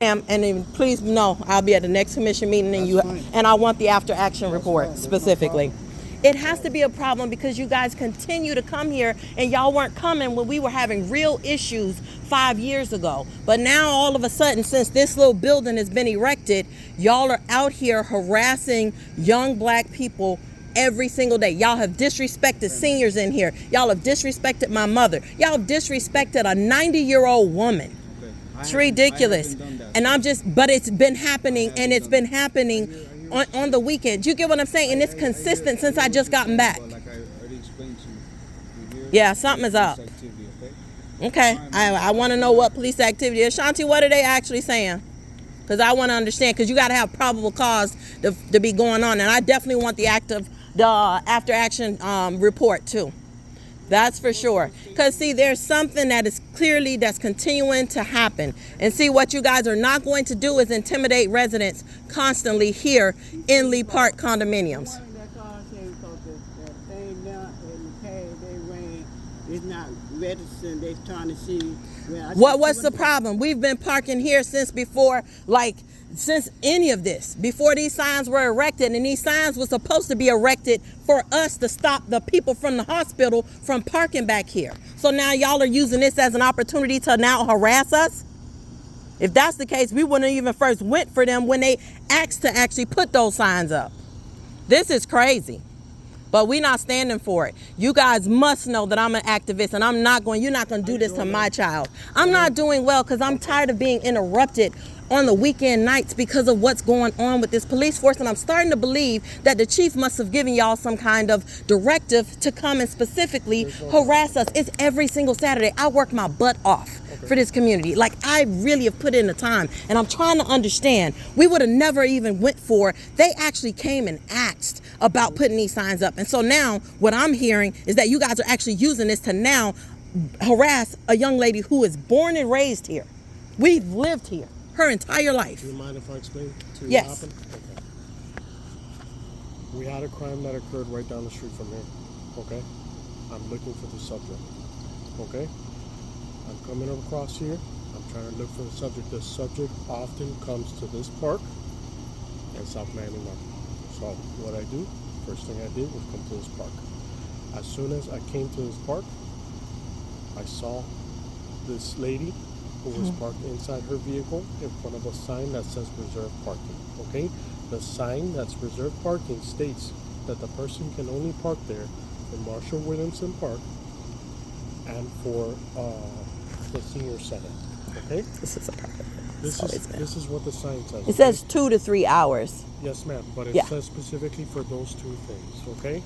And then please know I'll be at the next commission meeting, and I want the after action report specifically. It has to be a problem because you guys continue to come here and y'all weren't coming when we were having real issues 5 years ago. But now all of a sudden, since this little building has been erected, y'all are out here harassing young black people every single day. Y'all have disrespected seniors in here. Y'all have disrespected my mother. Y'all have disrespected a 90-year-old woman. It's ridiculous. And but it's been happening, and it's been happening on the weekends. You get what I'm saying? And it's consistent since I just gotten back. Yeah, something is up. Okay, I want to know what police activity is. Shanti, what are they actually saying? Because I want to understand, because you got to have probable cause to be going on. And I definitely want the after action report too. That's for sure. Because see, there's something that is clearly that's continuing to happen. And see, what you guys are not going to do is intimidate residents constantly here in Lee Park condominiums. It's not reticent. They're trying to see. What's the problem? We've been parking here since before, since any of this, before these signs were erected, and these signs were supposed to be erected for us to stop the people from the hospital from parking back here. So now y'all are using this as an opportunity to now harass us? If that's the case, we wouldn't even first went for them when they asked to actually put those signs up. This is crazy. But we're not standing for it. You guys must know that I'm an activist, and you're not going to do this to my child. I'm not doing well because I'm tired of being interrupted on the weekend nights because of what's going on with this police force. And I'm starting to believe that the chief must have given y'all some kind of directive to come and specifically harass us. It's every single Saturday. I work my butt off for this community. I really have put in the time, and I'm trying to understand. We would have never even went for, they actually came and asked about putting these signs up. And so now what I'm hearing is that you guys are actually using this to now harass a young lady who is born and raised here. We've lived here her entire life. Do you mind if I explain to you yes. what happened? Okay. We had a crime that occurred right down the street from here. Okay? I'm looking for the subject. Okay? I'm coming across here. I'm trying to look for the subject. The subject often comes to this park and South Miami Market. So what I do, first thing I did was come to this park. As soon as I came to this park, I saw this lady who was parked inside her vehicle in front of a sign that says reserved parking. Okay? The sign that's reserved parking states that the person can only park there for Marshall Williamson Park and for the senior center. Okay? This is a problem. This is what the sign says. It says 2 to 3 hours. Yes, ma'am, but it says specifically for those two things, okay?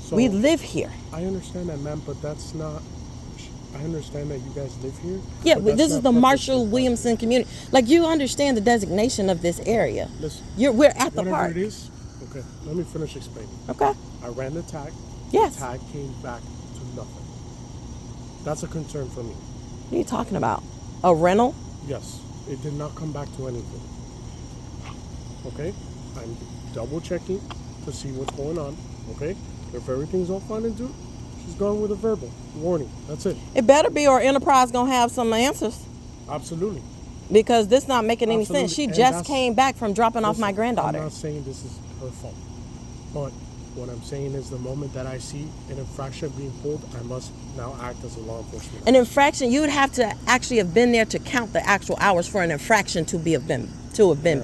So we live here. I understand that, ma'am, but that's not, I understand that you guys live here. Yeah, but this is the Marshall Williamson community. You understand the designation of this area. Listen, we're at the whatever park. It is, okay, let me finish explaining. Okay. I ran the tag. Yes. The tag came back to nothing. That's a concern for me. What are you talking about? A rental? Yes. It did not come back to anything. Okay? I'm double checking to see what's going on. Okay? If everything's all fine and good, she's going with a verbal warning. That's it. It better be, or Enterprise gonna have some answers. Absolutely. Because this not making any sense. She just came back from dropping off my granddaughter. I'm not saying this is her fault. But what I'm saying is the moment that I see an infraction being pulled, I must now act as a law enforcement. An infraction, you would have to actually have been there to count the actual hours for an infraction to have been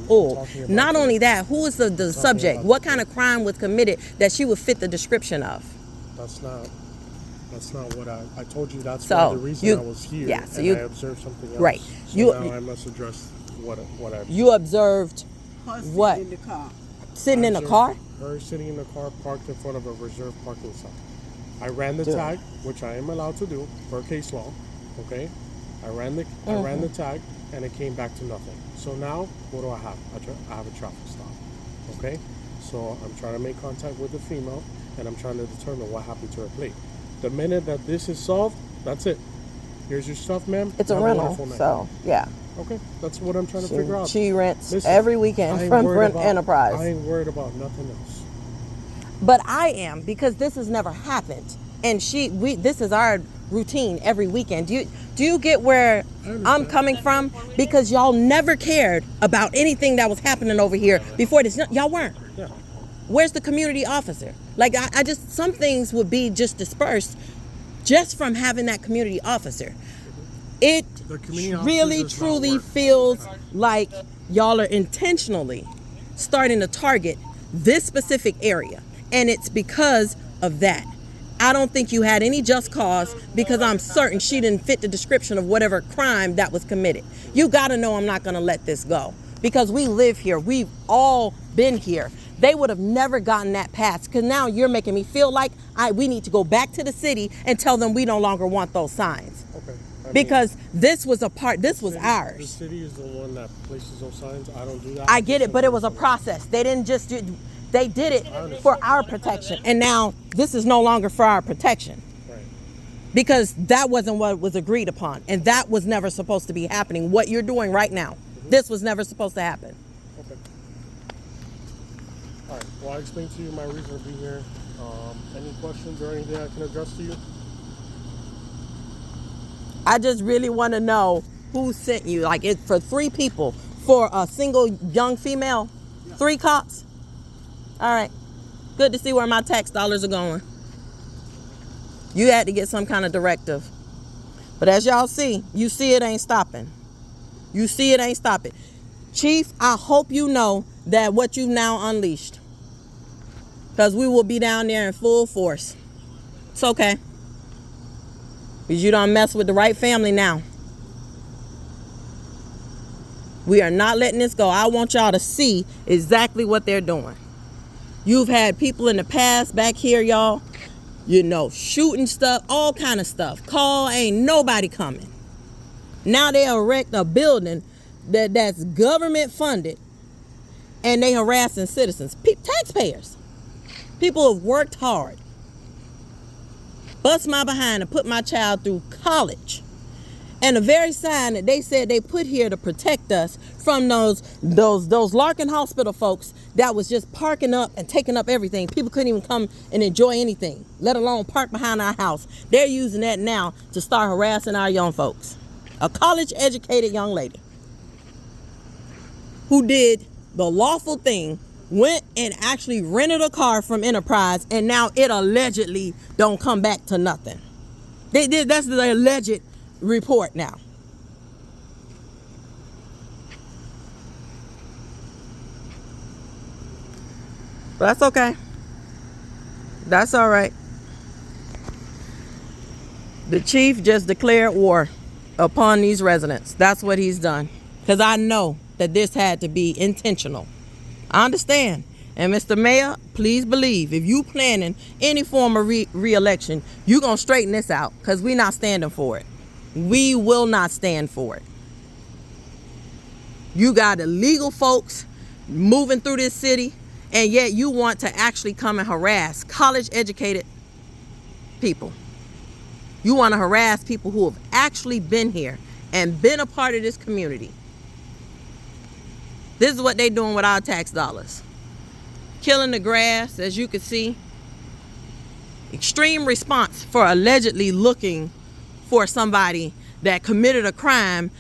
pulled. Not only that, who is the subject? What kind of crime was committed that she would fit the description of? That's not what I told you. That's one of the reason I was here. Yeah, so I observed something else. Right. So now I must address what I. You observed what? In the car. Sitting in a car? Her sitting in a car parked in front of a reserved parking sign. I ran the tag, which I am allowed to do per case law. Okay, I ran the tag, and it came back to nothing. So now, what do I have? I have a traffic stop. Okay, so I'm trying to make contact with the female, and I'm trying to determine what happened to her plate. The minute that this is solved, that's it. Here's your stuff, ma'am. It's a rental, so yeah. Okay, that's what I'm trying to figure out. She rents every weekend from Enterprise. I ain't worried about nothing else. But I am, because this has never happened. And this is our routine every weekend. Do you get where I'm coming from? Because y'all never cared about anything that was happening over here before this. Y'all weren't. Yeah. Where's the community officer? Like, I just, some things would be just dispersed just from having that community officer. It really, truly feels like y'all are intentionally starting to target this specific area. And it's because of that. I don't think you had any just cause, because I'm certain she didn't fit the description of whatever crime that was committed. You got to know I'm not going to let this go, because we live here. We've all been here. They would have never gotten that pass, because now you're making me feel like we need to go back to the city and tell them we no longer want those signs. Okay. Because this was ours. The city is the one that places those signs. I don't do that. I get it, but it was a process. They didn't just they did it for our protection. And now this is no longer for our protection. Right. Because that wasn't what was agreed upon. And that was never supposed to be happening. What you're doing right now, this was never supposed to happen. Okay. All right. Well, I explained to you my reason to be here. Any questions or anything I can address to you? I just really want to know who sent you. Like, it's for 3 people, for a single young female, 3 cops. All right. Good to see where my tax dollars are going. You had to get some kind of directive. But as y'all see, you see it ain't stopping. You see it ain't stopping. Chief, I hope you know that what you've now unleashed. Because we will be down there in full force. It's okay. Because you don't mess with the right family now. We are not letting this go. I want y'all to see exactly what they're doing. You've had people in the past back here, y'all, shooting stuff, all kind of stuff. Call, ain't nobody coming. Now they erect a building that's government funded, and they harassing citizens, taxpayers. People have worked hard, bust my behind and put my child through college. And the very sign that they said they put here to protect us from those Larkin Hospital folks that was just parking up and taking up everything. People couldn't even come and enjoy anything, let alone park behind our house. They're using that now to start harassing our young folks. A college-educated young lady who did the lawful thing, went and actually rented a car from Enterprise, and now it allegedly don't come back to nothing. That's the alleged report now. But that's okay. That's all right. The chief just declared war upon these residents. That's what he's done. Because I know that this had to be intentional. I understand. And Mr. Mayor, please believe, if you planning any form of re-election, you're going to straighten this out, because we're not standing for it. We will not stand for it. You got illegal folks moving through this city, and yet you want to actually come and harass college-educated people. You want to harass people who have actually been here and been a part of this community. This is what they're doing with our tax dollars. Killing the grass, as you can see. Extreme response for allegedly looking for somebody that committed a crime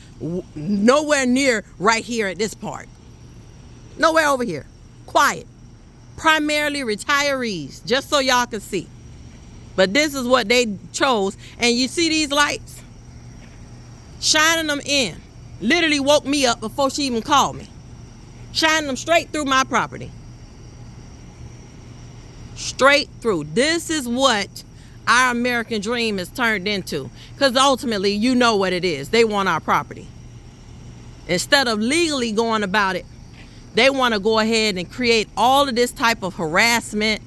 nowhere near right here at this part. Nowhere over here. Quiet. Primarily retirees, just so y'all can see. But this is what they chose. And you see these lights? Shining them in. Literally woke me up before she even called me. Shining them straight through my property. Straight through. This is what our American dream has turned into. Because ultimately, you know what it is. They want our property. Instead of legally going about it, they want to go ahead and create all of this type of harassment.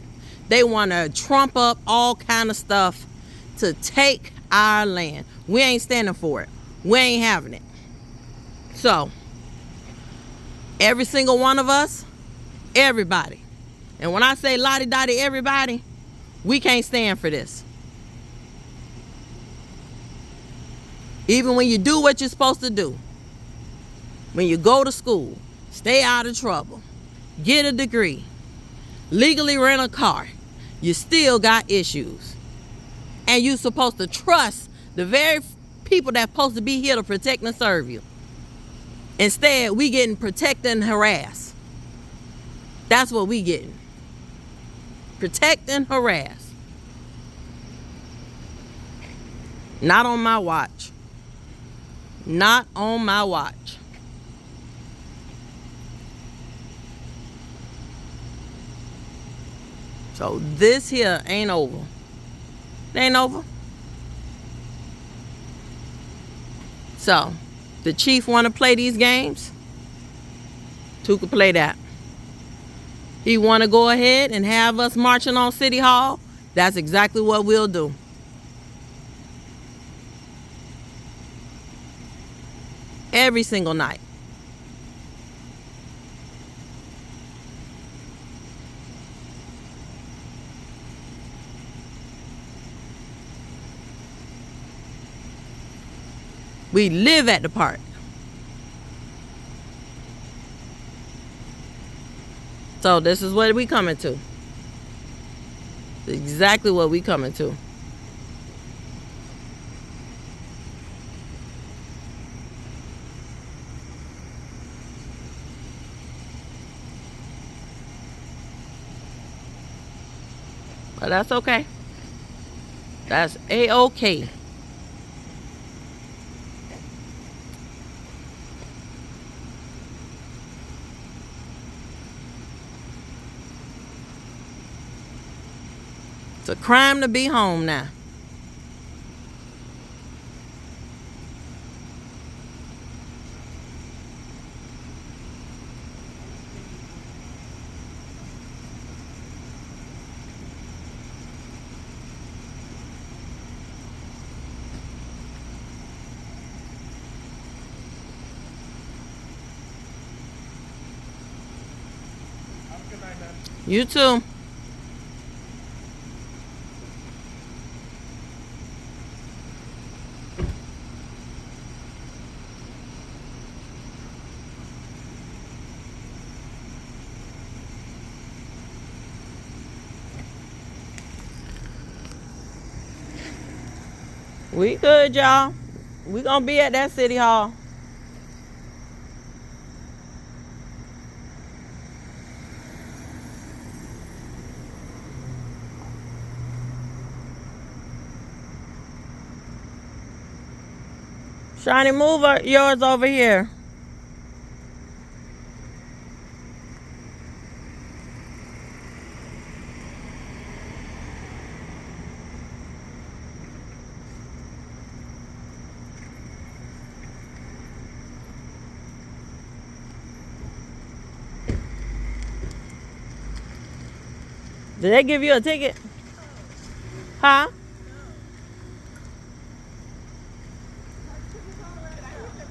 They want to trump up all kind of stuff to take our land. We ain't standing for it. We ain't having it. So, every single one of us, everybody. And when I say lottie-dottie everybody, we can't stand for this. Even when you do what you're supposed to do, when you go to school, stay out of trouble, get a degree, legally rent a car, you still got issues. And you're supposed to trust the very people that's supposed to be here to protect and serve you. Instead, we getting protected and harassed. That's what we getting. Protect and harass. Not on my watch. Not on my watch. So this here ain't over. It ain't over. So, the chief want to play these games? Two could play that. He want to go ahead and have us marching on City Hall? That's exactly what we'll do. Every single night. We live at the park. So this is what we coming to. Exactly what we coming to. But that's okay. That's A-OK. It's a crime to be home now. Have a good night, man. You too. We good, y'all. We gonna be at that City Hall. Shiny, move yours over here. Did they give you a ticket? Huh?